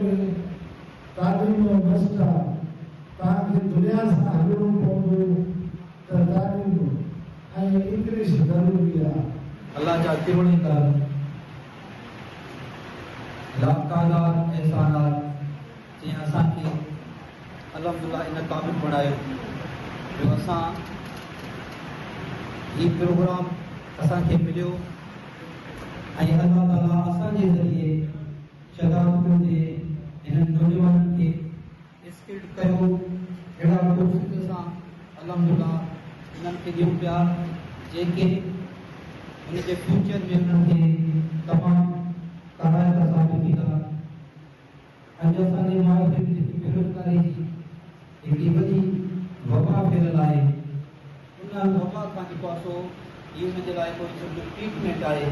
में तालीम जो मस्त आहे दुनिया से हलणो पवंदो त तालीम इंग्लिश ज़रूरी आहे। अल्लाह जा तिरुणी कर लातादार एहसानात जंहिं असांखे अल्हम्दुलिल्लाह इन क़ाबिल बणायो जो असां ही प्रोग्राम असांखे मिलियो ऐं अल्लाह ताला असांजे ज़रिए शदाबपुर जे इन्हनि नौजवाननि खे स्किल्ड कयो। अहिड़ा कोर्सिस सां अल्हम्दुलिल्लाह इन्हनि खे ॾियूं पिया जेके इन जे फ्यूचर में उन्हनि खे तमामु कराइत साबित थींदा। अॼु असांजे माइट जी बेरोज़गारी जी हिकिड़ी वॾी वबा फैलियल आहे। उन वबा खां जेको आहे सो इहो हुन जे लाइ कोई सम्झो ट्रीटमेंट आहे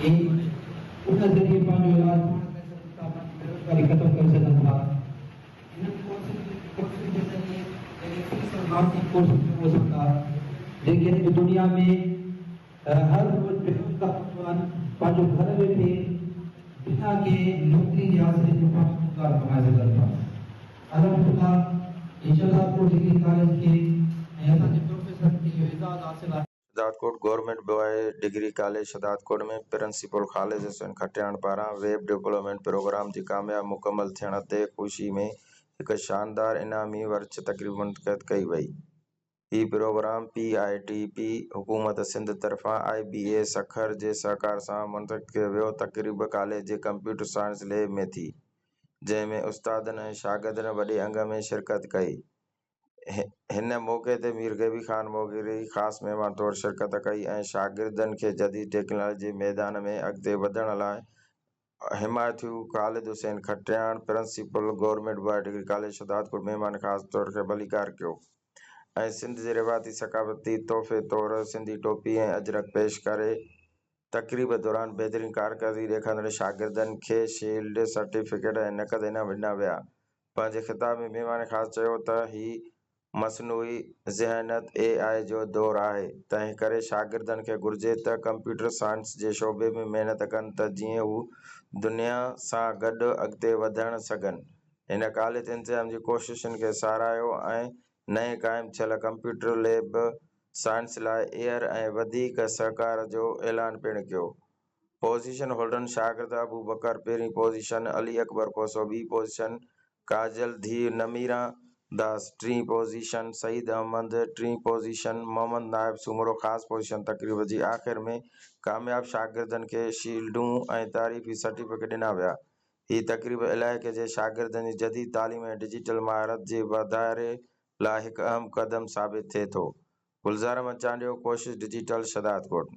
ऐं उन ज़रिए पंहिंजो इलाजु बेरोज़गारी ख़तमु करे सघनि था। इन्हनि कोर्सिस जे ज़रिए अहिड़ी फीस माफ़ी कोर्सिस हो सघंदा जेके हिन दुनिया में हर रोज़ बेरोज़गार नौजवान पंहिंजो घर वेठे बिना के नौकरी जे हासिल जो रोज़गार कमाए सघनि था। अल्हम्दुलिल्लाह शदाबपुर डिग्री कॉलेज खे ऐं असांजे प्रोफेसर खे इहो एज़ाज़ हासिल आहे। शदादकोट गवर्नमेंट बॉय डिग्री कॉलेज शदादकोट में प्रिंसिपल ख़ालिद हुसैन खटियाण पारां वेब डेवलपमेंट प्रोग्राम जी कामयाब मुकमल थियण ते ख़ुशी में हिकु शानदार इनामी वर्ष तक़रीब मुनक़िद कई वई। हीउ प्रोग्राम PITP हुकूमत सिंध तरफ़ां IBA सखर जे सहकार सां मुनक़िद कयो वियो। तक़रीब कॉलेज जे कंप्यूटर साइंस लैब में थी जंहिं में उस्तादनि ऐं शागिर्दनि वॾे अंग में शिरकत कई। हिन मौक़े ते मीर गैबी ख़ान मोगरी ख़ासि महिमान तौरु शिरकत कई ऐं शागिर्दनि खे जदीद टेक्नोलॉजी जे मैदान में अॻिते वधण लाइ हिमायतियूं। Khalid Hussain Khatian principal government boy degree college Shahdadkot महिमान ख़ासि तौर खे भलीकार कयो ऐं सिंध जे रिवायती सक़ाफ़ती तोहफ़े तौरु सिंधी टोपी ऐं अजरक पेश करे। तक़रीब दौरान बहितरीन कारकर्दगी ॾेखारींदड़ शागिर्दनि खे शील्ड सर्टिफिकेट ऐं नक़द इनाम ॾिना विया। पंहिंजे ख़िताब में महिमान ख़ासि चयो त हीउ मसनूई ज़हनियत AI जो दौरु आहे, तंहिं करे शागिर्दनि खे घुरिजे त कंप्यूटर साइंस जे शोबे में महिनत कनि त जीअं हू दुनिया सां गॾु अॻिते वधण सघनि। हिन कॉलेज इंतिज़ाम जी कोशिशुनि खे साराहियो ऐं नएं क़ाइमु थियल कंप्यूटर लैब साइंस लाइ एयर ऐं वधीक सहकार जो ऐलान पिणु कयो। पोज़ीशन होल्डरनि शागिर्द अबू बकर पहिरीं पोज़ीशन, अली अकबर कोसो ॿी पोज़ीशन, काजल धीउ नमीरा दास टीं पोज़ीशन, सईद अहमद टीं पोज़ीशन, मोहम्मद नाइब सुमरो ख़ासि पोज़ीशन। तक़रीब जी आख़िर में कामयाब शागिर्दनि खे शील्डूं ऐं तारीफ़ी सर्टिफिकेट ॾिना विया। हीअ तक़रीब इलाइक़े जे शागिर्दनि जी जदीद तालीम ऐं डिजिटल महारत जे वाधारे लाइ हिकु अहम क़दम साबित थिए थो। गुलज़ार अहमद चांडियो, कोशिश डिजिटल शदादकोट।